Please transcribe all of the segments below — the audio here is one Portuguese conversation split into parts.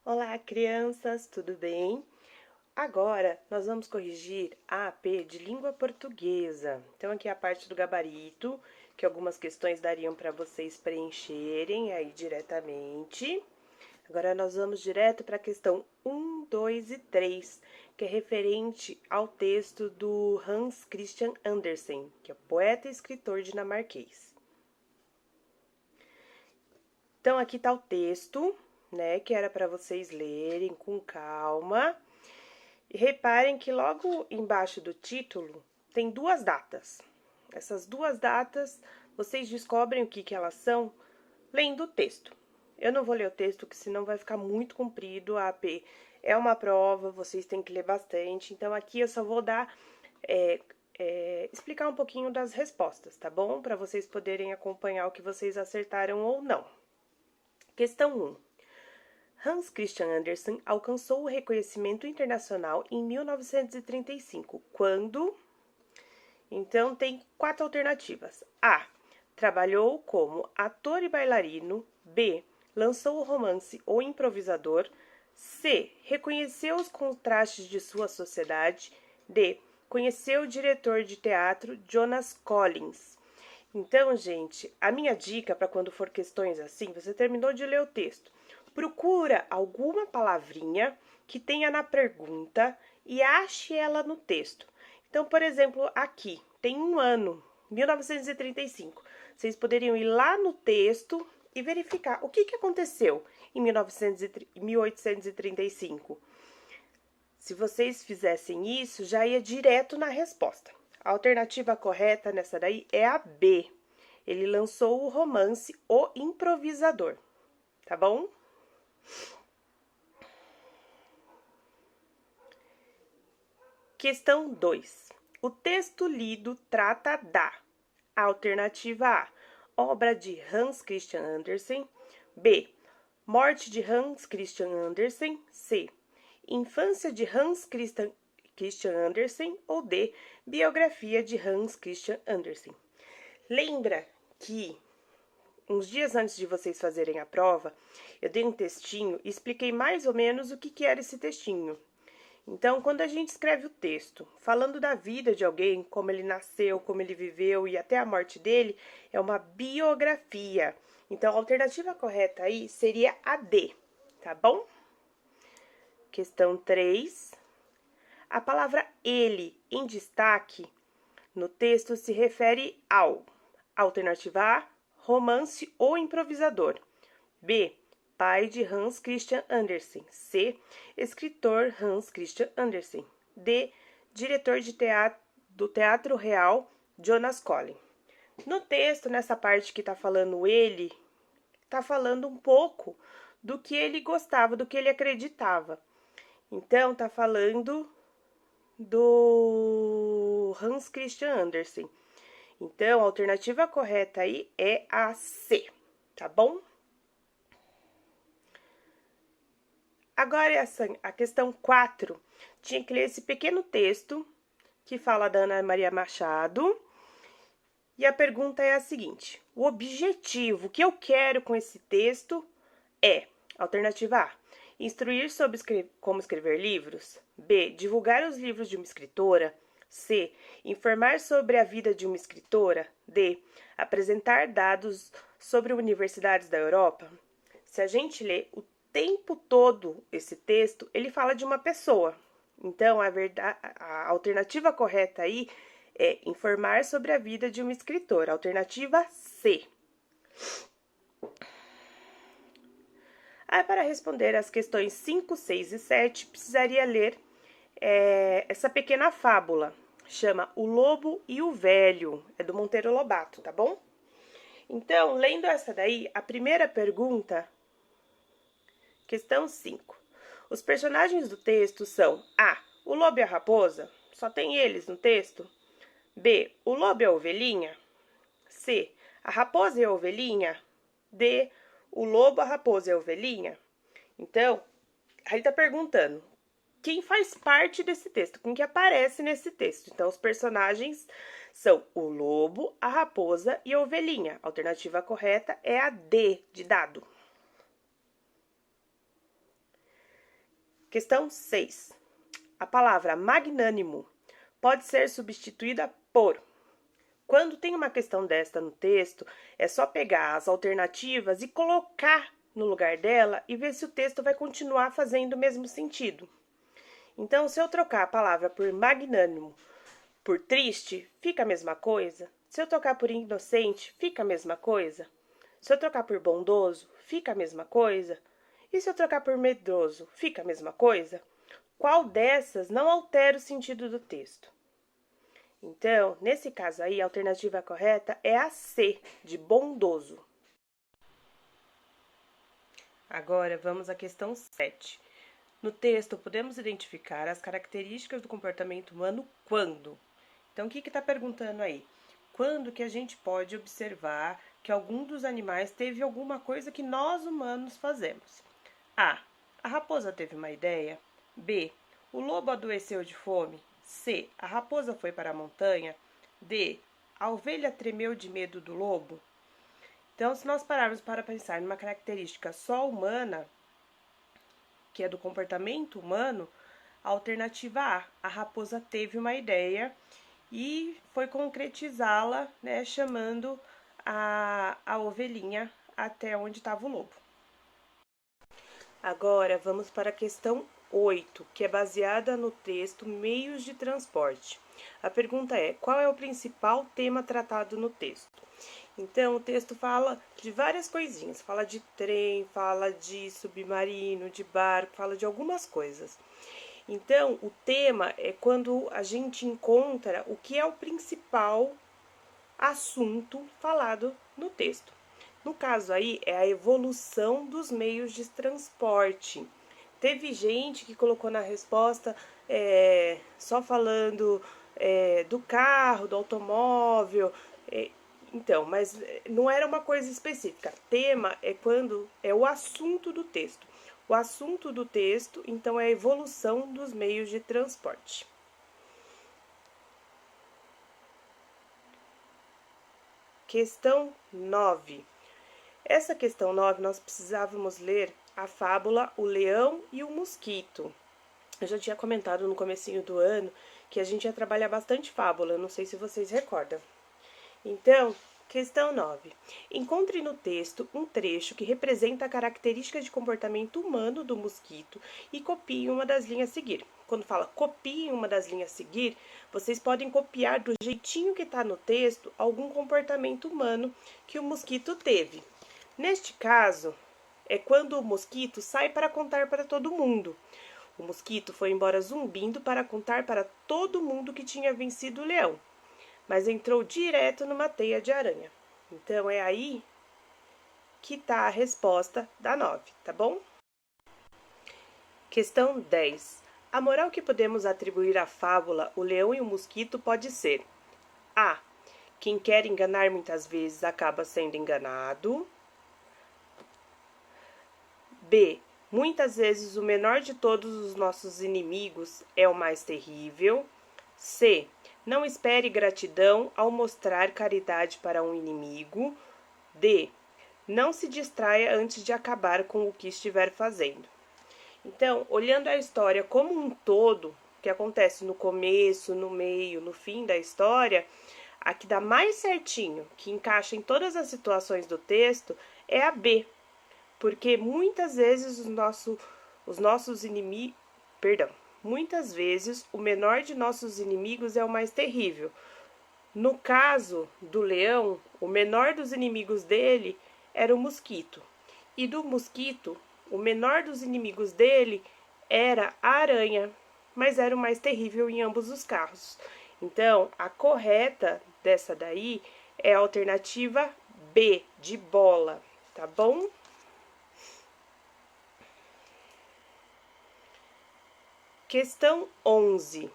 Olá, crianças, tudo bem? Agora nós vamos corrigir a AP de língua portuguesa. Então, aqui é a parte do gabarito, que algumas questões dariam para vocês preencherem aí diretamente. Agora nós vamos direto para a questão 1, 2 e 3, que é referente ao texto do Hans Christian Andersen, que é poeta e escritor dinamarquês. Então, aqui está o texto, né, que era para vocês lerem com calma. E reparem que logo embaixo do título tem duas datas. Essas duas datas, vocês descobrem o que elas são lendo o texto. Eu não vou ler o texto, que senão vai ficar muito comprido. A AP é uma prova, vocês têm que ler bastante. Então, aqui eu só vou dar... explicar um pouquinho das respostas, tá bom? Para vocês poderem acompanhar o que vocês acertaram ou não. Questão 1. Hans Christian Andersen alcançou o reconhecimento internacional em 1935, quando... Então, tem 4 alternativas. A. Trabalhou como ator e bailarino. B. Lançou o romance O Improvisador. C. Reconheceu os contrastes de sua sociedade. D. Conheceu o diretor de teatro Jonas Collins. Então, gente, a minha dica para quando for questões assim, você terminou de ler o texto, procura alguma palavrinha que tenha na pergunta e ache ela no texto. Então, por exemplo, aqui tem um ano, 1935. Vocês poderiam ir lá no texto e verificar o que aconteceu em 1835. Se vocês fizessem isso, já ia direto na resposta. A alternativa correta nessa daí é a B. Ele lançou o romance O Improvisador, tá bom? Questão 2. O texto lido trata da alternativa A, obra de Hans Christian Andersen. B, morte de Hans Christian Andersen. C, infância de Hans Christian Andersen. Ou D, biografia de Hans Christian Andersen. Lembra que uns dias antes de vocês fazerem a prova, eu dei um textinho e expliquei mais ou menos o que era esse textinho. Então, quando a gente escreve o texto falando da vida de alguém, como ele nasceu, como ele viveu e até a morte dele, é uma biografia. Então, a alternativa correta aí seria a D, tá bom? Questão 3. A palavra ele em destaque no texto se refere ao alternativa A, romance ou improvisador. B, pai de Hans Christian Andersen. C, escritor Hans Christian Andersen. D, diretor do Teatro Real Jonas Collins. No texto, nessa parte que tá falando ele, tá falando um pouco do que ele gostava, do que ele acreditava. Então, tá falando do Hans Christian Andersen. Então, a alternativa correta aí é a C, tá bom? Agora, a questão 4, tinha que ler esse pequeno texto que fala da Ana Maria Machado. E a pergunta é a seguinte: o objetivo que eu quero com esse texto é, alternativa A, instruir sobre como escrever livros. B, divulgar os livros de uma escritora. C, informar sobre a vida de uma escritora. D, apresentar dados sobre universidades da Europa. Se a gente lê o tempo todo esse texto, ele fala de uma pessoa. Então, a alternativa correta aí é informar sobre a vida de uma escritora. Alternativa C. Aí, para responder as questões 5, 6 e 7, precisaria ler essa pequena fábula. Chama O Lobo e o Velho. É do Monteiro Lobato, tá bom? Então, lendo essa daí, a primeira pergunta... Questão 5. Os personagens do texto são A, o lobo e a raposa, só tem eles no texto. B, o lobo e a ovelhinha. C, a raposa e a ovelhinha. D, o lobo, a raposa e a ovelhinha. Então, aí tá perguntando quem faz parte desse texto, quem que aparece nesse texto. Então, os personagens são o lobo, a raposa e a ovelhinha. A alternativa correta é a D, de dado. Questão 6. A palavra magnânimo pode ser substituída por... Quando tem uma questão desta no texto, é só pegar as alternativas e colocar no lugar dela e ver se o texto vai continuar fazendo o mesmo sentido. Então, se eu trocar a palavra por magnânimo por triste, fica a mesma coisa. Se eu trocar por inocente, fica a mesma coisa. Se eu trocar por bondoso, fica a mesma coisa. E se eu trocar por medroso, fica a mesma coisa? Qual dessas não altera o sentido do texto? Então, nesse caso aí, a alternativa correta é a C, de bondoso. Agora, vamos à questão 7. No texto, podemos identificar as características do comportamento humano quando? Então, o que está perguntando aí? Quando que a gente pode observar que algum dos animais teve alguma coisa que nós humanos fazemos? A. A raposa teve uma ideia. B. O lobo adoeceu de fome. C. A raposa foi para a montanha. D. A ovelha tremeu de medo do lobo. Então, se nós pararmos para pensar numa característica só humana, que é do comportamento humano, a alternativa A raposa teve uma ideia e foi concretizá-la, né, chamando a ovelhinha até onde estava o lobo. Agora, vamos para a questão 8, que é baseada no texto Meios de Transporte. A pergunta é: qual é o principal tema tratado no texto? Então, o texto fala de várias coisinhas. Fala de trem, fala de submarino, de barco, fala de algumas coisas. Então, o tema é quando a gente encontra o que é o principal assunto falado no texto. No caso aí, é a evolução dos meios de transporte. Teve gente que colocou na resposta só falando do carro, do automóvel. Então, mas não era uma coisa específica. Tema é quando é o assunto do texto. O assunto do texto, então, é a evolução dos meios de transporte. Questão 9. Essa questão 9, nós precisávamos ler a fábula O Leão e o Mosquito. Eu já tinha comentado no comecinho do ano que a gente ia trabalhar bastante fábula, não sei se vocês recordam. Então, questão 9. Encontre no texto um trecho que representa a característica de comportamento humano do mosquito e copie uma das linhas a seguir. Quando fala copie uma das linhas a seguir, vocês podem copiar do jeitinho que está no texto algum comportamento humano que o mosquito teve. Neste caso, é quando o mosquito sai para contar para todo mundo. O mosquito foi embora zumbindo para contar para todo mundo que tinha vencido o leão, mas entrou direto numa teia de aranha. Então, é aí que está a resposta da 9, tá bom? Questão 10. A moral que podemos atribuir à fábula O Leão e o Mosquito pode ser: A. Quem quer enganar muitas vezes acaba sendo enganado. B. Muitas vezes o menor de todos os nossos inimigos é o mais terrível. C. Não espere gratidão ao mostrar caridade para um inimigo. D. Não se distraia antes de acabar com o que estiver fazendo. Então, olhando a história como um todo, que acontece no começo, no meio, no fim da história, a que dá mais certinho, que encaixa em todas as situações do texto, é a B. Porque muitas vezes os nossos inimigos... Muitas vezes o menor de nossos inimigos é o mais terrível. No caso do leão, o menor dos inimigos dele era o mosquito. E do mosquito, o menor dos inimigos dele era a aranha, mas era o mais terrível em ambos os casos. Então, a correta dessa daí é a alternativa B, de bola, tá bom? Questão 11.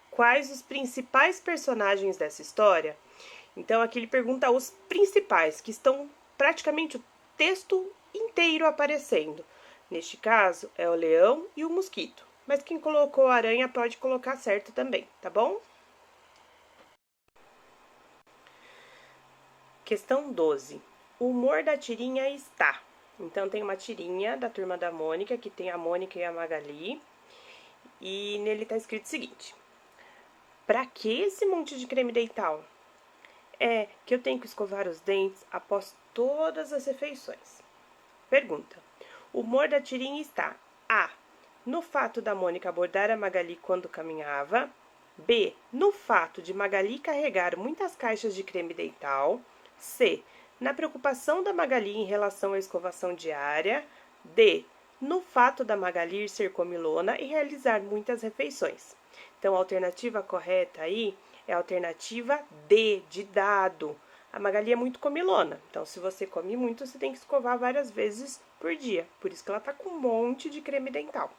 Quais os principais personagens dessa história? Então, aqui ele pergunta os principais, que estão praticamente o texto inteiro aparecendo. Neste caso, é o leão e o mosquito. Mas quem colocou a aranha pode colocar certo também, tá bom? Questão 12. O humor da tirinha está Então, tem uma tirinha da Turma da Mônica, que tem a Mônica e a Magali. E nele tá escrito o seguinte: pra que esse monte de creme dental? É que eu tenho que escovar os dentes após todas as refeições. Pergunta: o humor da tirinha está A. No fato da Mônica abordar a Magali quando caminhava. B. No fato de Magali carregar muitas caixas de creme dental. C. Na preocupação da Magali em relação à escovação diária. D. No fato da Magali ser comilona e realizar muitas refeições. Então, a alternativa correta aí é a alternativa D, de dado. A Magali é muito comilona, então se você come muito, você tem que escovar várias vezes por dia. Por isso que ela tá com um monte de creme dental.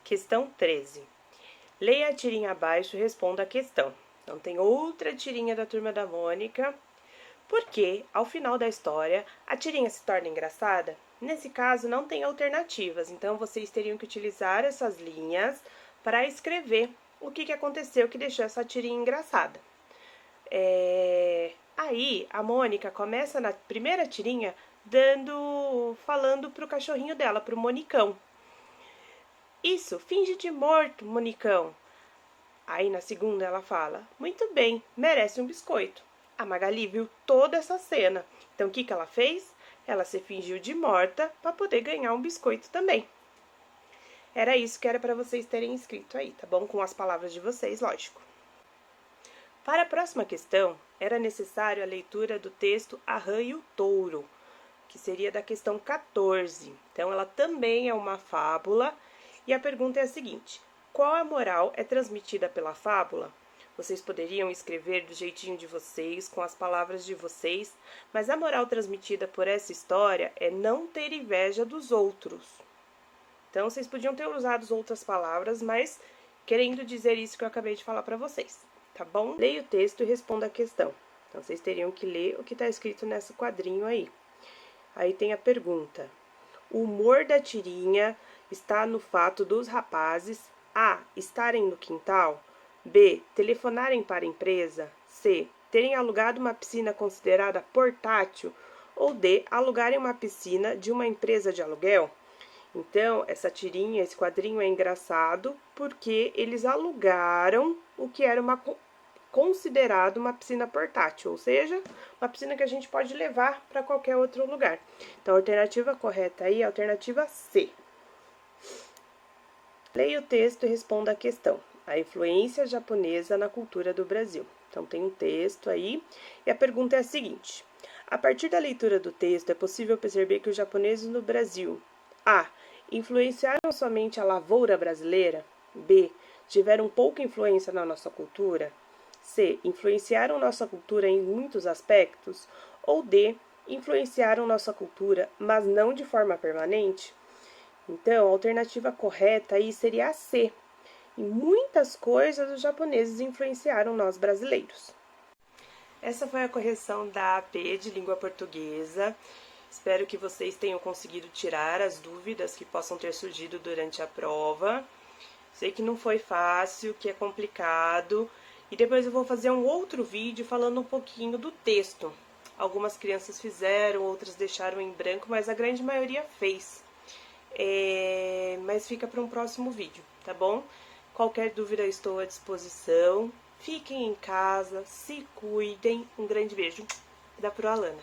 Questão 13. Leia a tirinha abaixo e responda a questão. Então, tem outra tirinha da Turma da Mônica. Porque, ao final da história, a tirinha se torna engraçada? Nesse caso, não tem alternativas, então vocês teriam que utilizar essas linhas para escrever o que aconteceu que deixou essa tirinha engraçada. Aí, a Mônica começa na primeira tirinha falando pro cachorrinho dela, pro Monicão. Isso, finge de morto, Monicão. Aí, na segunda, ela fala, muito bem, merece um biscoito. A Magali viu toda essa cena. Então, o que ela fez? Ela se fingiu de morta para poder ganhar um biscoito também. Era isso que era para vocês terem escrito aí, tá bom? Com as palavras de vocês, lógico. Para a próxima questão, era necessário a leitura do texto A Rã e o Touro, que seria da questão 14. Então, ela também é uma fábula. E a pergunta é a seguinte: qual a moral é transmitida pela fábula? Vocês poderiam escrever do jeitinho de vocês, com as palavras de vocês, mas a moral transmitida por essa história é não ter inveja dos outros. Então, vocês podiam ter usado outras palavras, mas querendo dizer isso que eu acabei de falar para vocês, tá bom? Leia o texto e responda a questão. Então, vocês teriam que ler o que está escrito nesse quadrinho aí. Aí tem a pergunta: o humor da tirinha está no fato dos rapazes A. estarem no quintal, B. telefonarem para a empresa, C. terem alugado uma piscina considerada portátil, ou D. alugarem uma piscina de uma empresa de aluguel. Então, essa tirinha, esse quadrinho é engraçado porque eles alugaram o que era considerado uma piscina portátil, ou seja, uma piscina que a gente pode levar para qualquer outro lugar. Então, a alternativa correta aí é a alternativa C. Leia o texto e responda a questão. A influência japonesa na cultura do Brasil. Então, tem um texto aí, e a pergunta é a seguinte: a partir da leitura do texto, é possível perceber que os japoneses no Brasil A. influenciaram somente a lavoura brasileira, B. tiveram pouca influência na nossa cultura, C. influenciaram nossa cultura em muitos aspectos, ou D. influenciaram nossa cultura, mas não de forma permanente? Então, a alternativa correta aí seria a C. E muitas coisas os japoneses influenciaram nós brasileiros. Essa foi a correção da AP de língua portuguesa. Espero que vocês tenham conseguido tirar as dúvidas que possam ter surgido durante a prova. Sei que não foi fácil, que é complicado. E depois eu vou fazer um outro vídeo falando um pouquinho do texto. Algumas crianças fizeram, outras deixaram em branco, mas a grande maioria fez. Mas fica para um próximo vídeo, tá bom? Qualquer dúvida, eu estou à disposição. Fiquem em casa, se cuidem. Um grande beijo da Proalana.